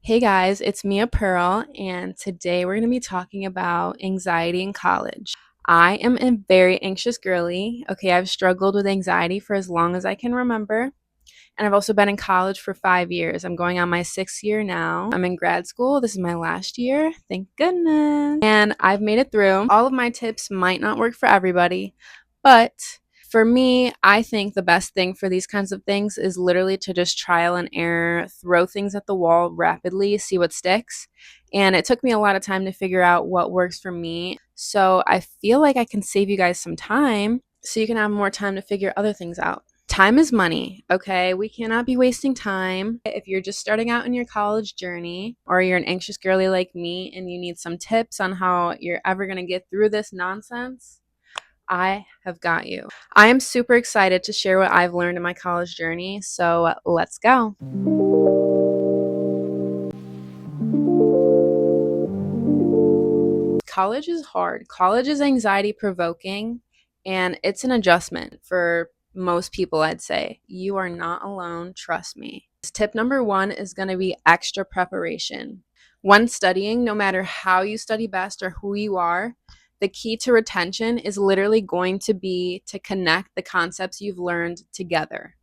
Hey guys, it's Mia Pearl, and today we're going to be talking about anxiety in college. I am a very anxious girly. Okay, I've struggled with anxiety for as long as I can remember, and I've also been in college for 5 years. I'm going on my 6th year now. I'm in grad school. This is my last year. Thank goodness. And I've made it through. All of my tips might not work for everybody, but for me, I think the best thing for these kinds of things is literally to just trial and error, throw things at the wall rapidly, see what sticks. And it took me a lot of time to figure out what works for me. So I feel like I can save you guys some time so you can have more time to figure other things out. Time is money, okay? We cannot be wasting time. If you're just starting out in your college journey, or you're an anxious girly like me and you need some tips on how you're ever going to get through this nonsense, I have got you. I am super excited to share what I've learned in my college journey, so let's go. College is hard. College is anxiety provoking, and it's an adjustment for most people, I'd say. You are not alone, trust me. Tip number one is going to be extra preparation. When studying, no matter how you study best or who you are, the key to retention is literally going to be to connect the concepts you've learned together.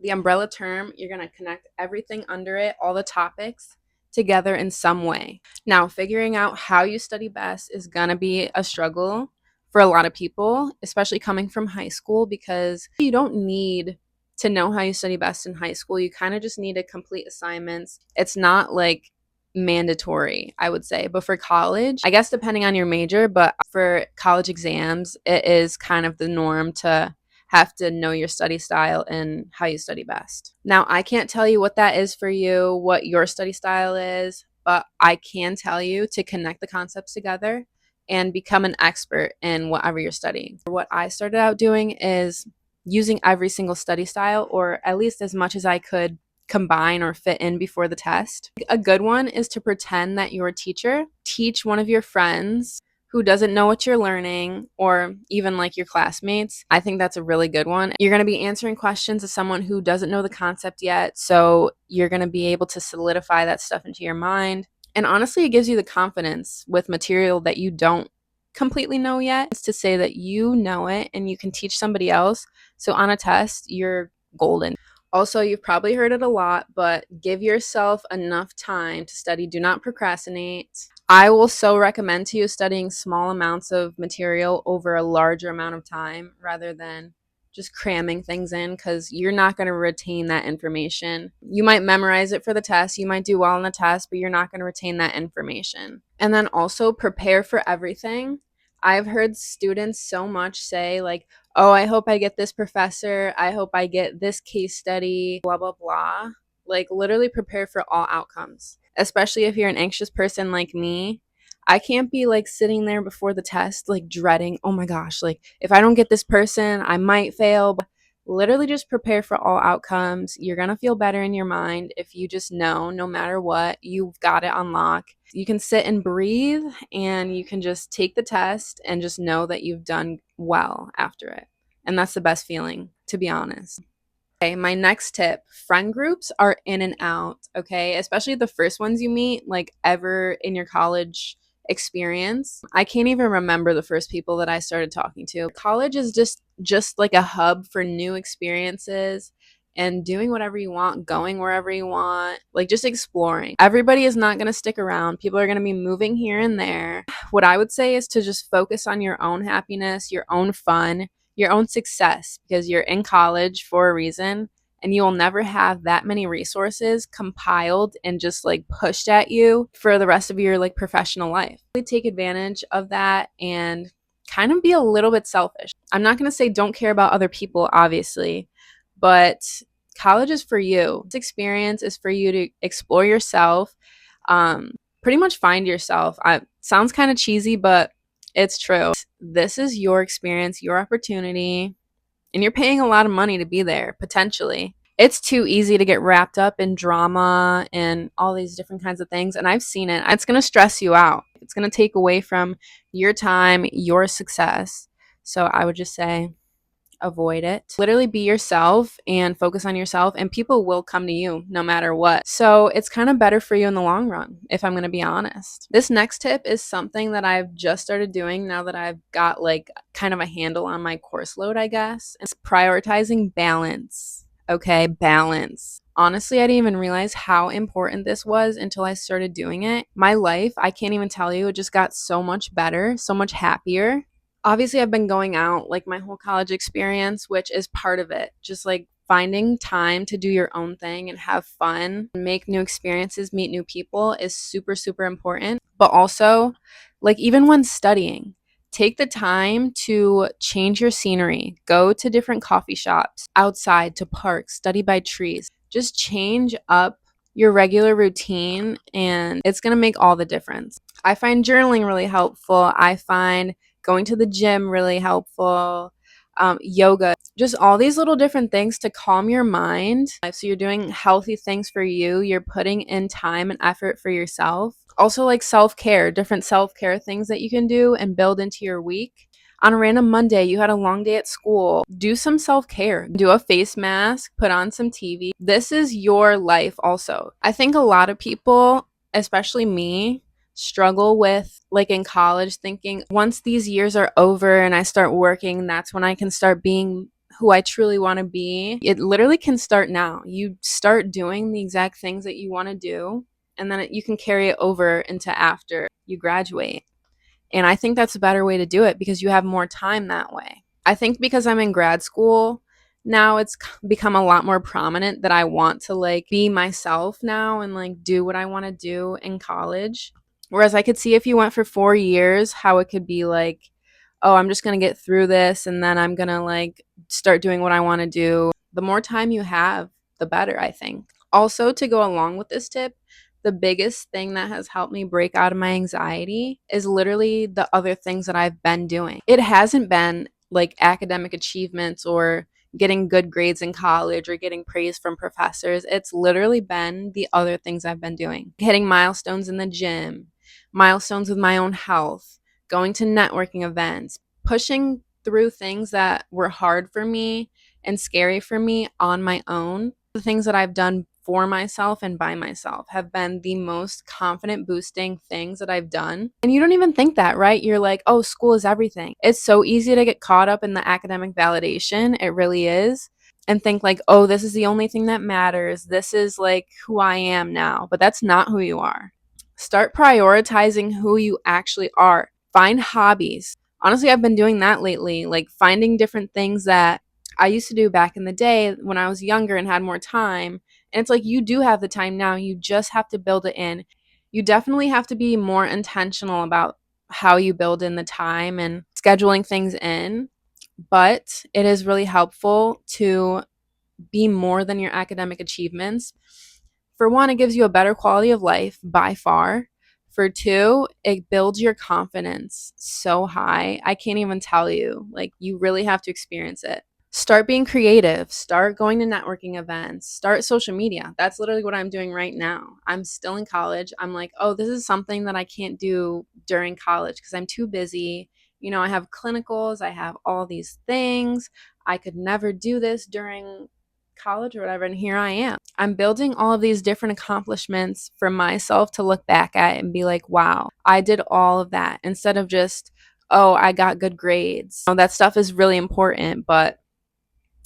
The umbrella term, you're going to connect everything under it, all the topics together in some way. Now, figuring out how you study best is going to be a struggle for a lot of people, especially coming from high school, because you don't need to know how you study best in high school. You kind of just need to complete assignments. It's not like mandatory, I would say. But for college, I guess depending on your major, but for college exams, it is kind of the norm to have to know your study style and how you study best. Now, I can't tell you what that is for you, what your study style is, but I can tell you to connect the concepts together and become an expert in whatever you're studying. What I started out doing is using every single study style, or at least as much as I could combine or fit in before the test. A good one is to pretend that you're a teacher. Teach one of your friends who doesn't know what you're learning, or even like your classmates. I think that's a really good one. You're going to be answering questions of someone who doesn't know the concept yet, so you're going to be able to solidify that stuff into your mind. And honestly, it gives you the confidence with material that you don't completely know yet. It's to say that you know it and you can teach somebody else. So on a test, you're golden. Also, you've probably heard it a lot, but give yourself enough time to study. Do not procrastinate. I will so recommend to you studying small amounts of material over a larger amount of time rather than just cramming things in, because you're not going to retain that information. You might memorize it for the test, you might do well on the test, but you're not going to retain that information. And then also prepare for everything. I've heard students so much say, like, oh, I hope I get this professor, I hope I get this case study, blah, blah, blah. Like, literally prepare for all outcomes, especially if you're an anxious person like me. I can't be like sitting there before the test, like dreading, oh my gosh, like if I don't get this person, I might fail. Literally just prepare for all outcomes. You're going to feel better in your mind if you just know no matter what, you've got it on lock. You can sit and breathe, and you can just take the test and just know that you've done well after it. And that's the best feeling, to be honest. Okay, my next tip, friend groups are in and out, okay? Especially the first ones you meet, like ever in your college experience. I can't even remember the first people that I started talking to. College is just like a hub for new experiences and doing whatever you want, going wherever you want, like just exploring. Everybody is not going to stick around. People are going to be moving here and there. What I would say is to just focus on your own happiness, your own fun, your own success, because you're in college for a reason, and you will never have that many resources compiled and just like pushed at you for the rest of your like professional life. Really take advantage of that and kind of be a little bit selfish. I'm not going to say don't care about other people, obviously, but college is for you. This experience is for you to explore yourself, pretty much find yourself. Sounds kind of cheesy, but it's true. This is your experience, your opportunity, and you're paying a lot of money to be there, potentially. It's too easy to get wrapped up in drama and all these different kinds of things, and I've seen it. It's going to stress you out. It's going to take away from your time, your success. So I would just say avoid it. Literally be yourself and focus on yourself, and people will come to you no matter what. So it's kind of better for you in the long run, if I'm going to be honest. This next tip is something that I've just started doing now that I've got like kind of a handle on my course load, I guess. It's prioritizing balance. Okay, balance. Honestly, I didn't even realize how important this was until I started doing it. My life, I can't even tell you, it just got so much better, so much happier. Obviously, I've been going out like my whole college experience, which is part of it. Just like finding time to do your own thing and have fun, make new experiences, meet new people is super, super important. But also, like even when studying, take the time to change your scenery, go to different coffee shops, outside to parks, study by trees. Just change up your regular routine and it's going to make all the difference. I find journaling really helpful. I find going to the gym really helpful. Yoga, just all these little different things to calm your mind. So you're doing healthy things for you. You're putting in time and effort for yourself. Also, like self-care, different self-care things that you can do and build into your week. On a random Monday, you had a long day at school. Do some self-care. Do a face mask, put on some TV. This is your life also. I think a lot of people, especially me, struggle with like in college thinking once these years are over and I start working, that's when I can start being who I truly want to be. It literally can start now. You start doing the exact things that you want to do, and then you can carry it over into after you graduate. And I think that's a better way to do it because you have more time that way. I think because I'm in grad school now, it's become a lot more prominent that I want to like be myself now and like do what I want to do in college. Whereas I could see if you went for 4 years, how it could be like, oh, I'm just going to get through this and then I'm going to like start doing what I want to do. The more time you have, the better, I think. Also, to go along with this tip, the biggest thing that has helped me break out of my anxiety is literally the other things that I've been doing. It hasn't been like academic achievements or getting good grades in college or getting praise from professors. It's literally been the other things I've been doing. Hitting milestones in the gym, milestones with my own health, going to networking events, pushing through things that were hard for me and scary for me on my own. The things that I've done for myself and by myself have been the most confident boosting things that I've done. And you don't even think that, right? You're like, oh, school is everything. It's so easy to get caught up in the academic validation. It really is. And think like, oh, this is the only thing that matters. This is like who I am now. But that's not who you are. Start prioritizing who you actually are. Find hobbies. Honestly, I've been doing that lately, like finding different things that I used to do back in the day when I was younger and had more time. And it's like you do have the time now, you just have to build it in. You definitely have to be more intentional about how you build in the time and scheduling things in. But it is really helpful to be more than your academic achievements. For one, it gives you a better quality of life by far. For two, it builds your confidence so high. I can't even tell you. Like, you really have to experience it. Start being creative, start going to networking events, start social media. That's literally what I'm doing right now. I'm still in college. I'm like, oh, this is something that I can't do during college because I'm too busy. You know, I have clinicals, I have all these things. I could never do this during college or whatever. And here I am. I'm building all of these different accomplishments for myself to look back at and be like, wow, I did all of that instead of just, oh, I got good grades. That stuff is really important, but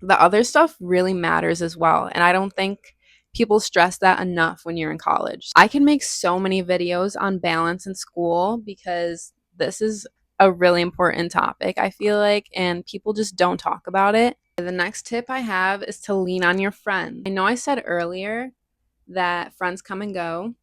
the other stuff really matters as well. And I don't think people stress that enough when you're in college. I can make so many videos on balance in school because this is a really important topic, I feel like, and people just don't talk about it. The next tip I have is to lean on your friends. I know I said earlier that friends come and go,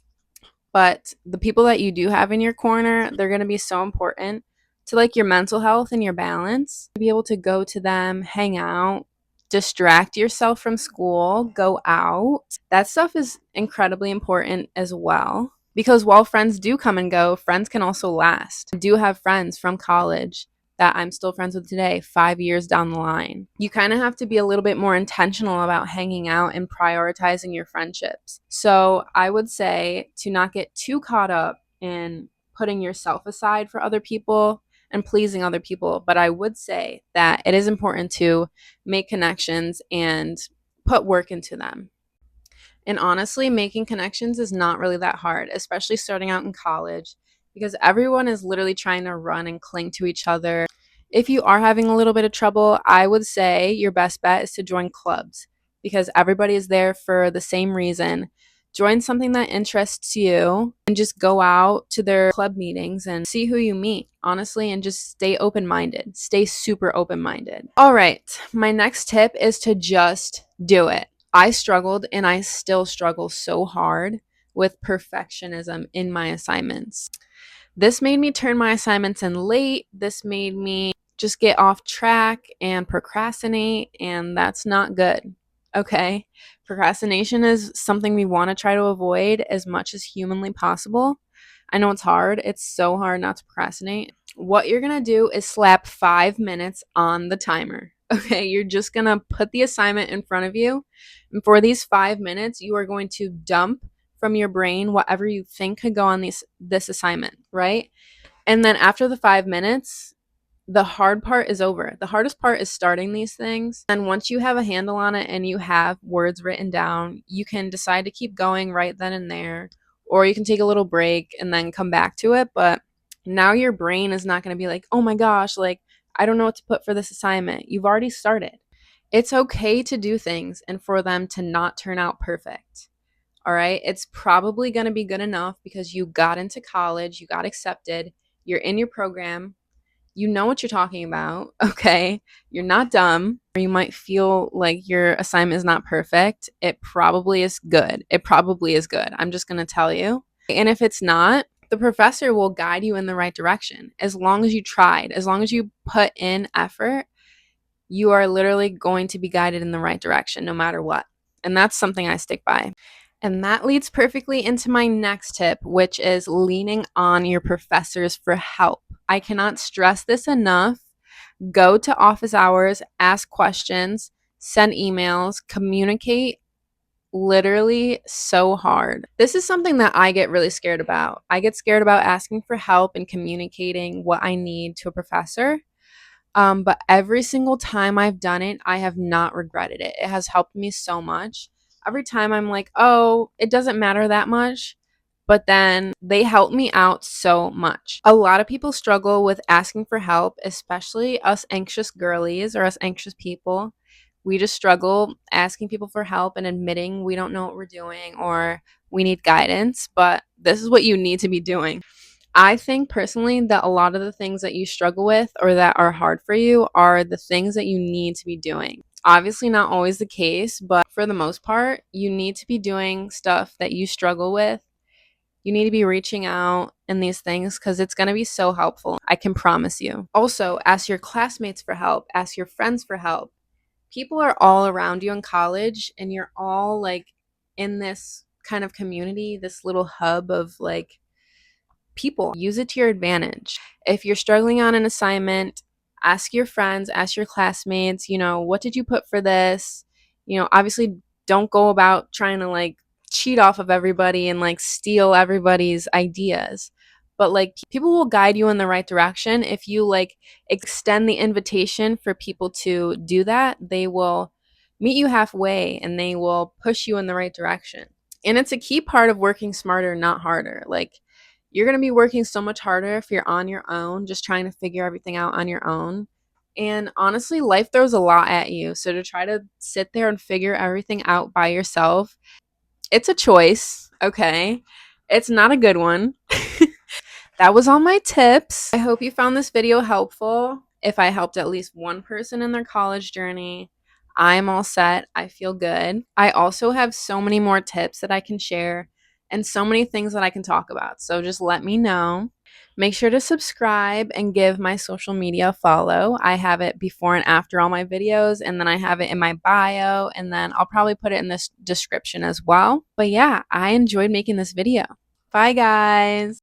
but the people that you do have in your corner, they're going to be so important to like your mental health and your balance. To be able to go to them, hang out, distract yourself from school, go out. That stuff is incredibly important as well. Because while friends do come and go, friends can also last. I do have friends from college that I'm still friends with today, 5 years down the line. You kind of have to be a little bit more intentional about hanging out and prioritizing your friendships. So I would say to not get too caught up in putting yourself aside for other people and pleasing other people, but I would say that it is important to make connections and put work into them. And honestly, making connections is not really that hard, especially starting out in college, because everyone is literally trying to run and cling to each other. If you are having a little bit of trouble, I would say your best bet is to join clubs because everybody is there for the same reason. Join something that interests you and just go out to their club meetings and see who you meet, honestly, and just stay open minded. Stay super open minded. All right, my next tip is to just do it. I struggled and I still struggle so hard with perfectionism in my assignments. This made me turn my assignments in late. This made me just get off track and procrastinate, and that's not good. Okay? Procrastination is something we want to try to avoid as much as humanly possible. I know it's hard. It's so hard not to procrastinate. What you're going to do is slap 5 minutes on the timer. Okay? You're just going to put the assignment in front of you. And for these 5 minutes, you are going to dump from your brain whatever you think could go on this assignment, right? And then after the 5 minutes, the hard part is over. The hardest part is starting these things. And once you have a handle on it and you have words written down, you can decide to keep going right then and there, or you can take a little break and then come back to it. But now your brain is not going to be like, oh my gosh, like, I don't know what to put for this assignment. You've already started. It's okay to do things and for them to not turn out perfect. All right. It's probably going to be good enough because you got into college, you got accepted, you're in your program, you know what you're talking about. Okay. You're not dumb. Or you might feel like your assignment is not perfect. It probably is good. It probably is good. I'm just going to tell you. And if it's not, the professor will guide you in the right direction. As long as you tried, as long as you put in effort, you are literally going to be guided in the right direction no matter what. And that's something I stick by. And that leads perfectly into my next tip, which is leaning on your professors for help. I cannot stress this enough. Go to office hours, ask questions, send emails, communicate literally so hard. This is something that I get really scared about. I get scared about asking for help and communicating what I need to a professor. But every single time I've done it, I have not regretted it. It has helped me so much. Every time I'm like, oh, it doesn't matter that much. But then they help me out so much. A lot of people struggle with asking for help, especially us anxious girlies or us anxious people. We just struggle asking people for help and admitting we don't know what we're doing or we need guidance. But this is what you need to be doing. I think personally that a lot of the things that you struggle with or that are hard for you are the things that you need to be doing. Obviously, not always the case, but for the most part, you need to be doing stuff that you struggle with. You need to be reaching out in these things because it's going to be so helpful. I can promise you. Also, ask your classmates for help, ask your friends for help. People are all around you in college, and you're all like in this kind of community, this little hub of like people. Use it to your advantage. If you're struggling on an assignment, ask your friends, ask your classmates, what did you put for this? Obviously don't go about trying to like cheat off of everybody and like steal everybody's ideas. But like people will guide you in the right direction. If you like extend the invitation for people to do that, they will meet you halfway and they will push you in the right direction. And it's a key part of working smarter, not harder. Like you're going to be working so much harder if you're on your own, just trying to figure everything out on your own. And honestly, life throws a lot at you. So to try to sit there and figure everything out by yourself, it's a choice, okay? It's not a good one. That was all my tips. I hope you found this video helpful. If I helped at least one person in their college journey, I'm all set. I feel good. I also have so many more tips that I can share and so many things that I can talk about. So just let me know. Make sure to subscribe and give my social media a follow. I have it before and after all my videos, and then I have it in my bio, and then I'll probably put it in this description as well. But yeah, I enjoyed making this video. Bye, guys.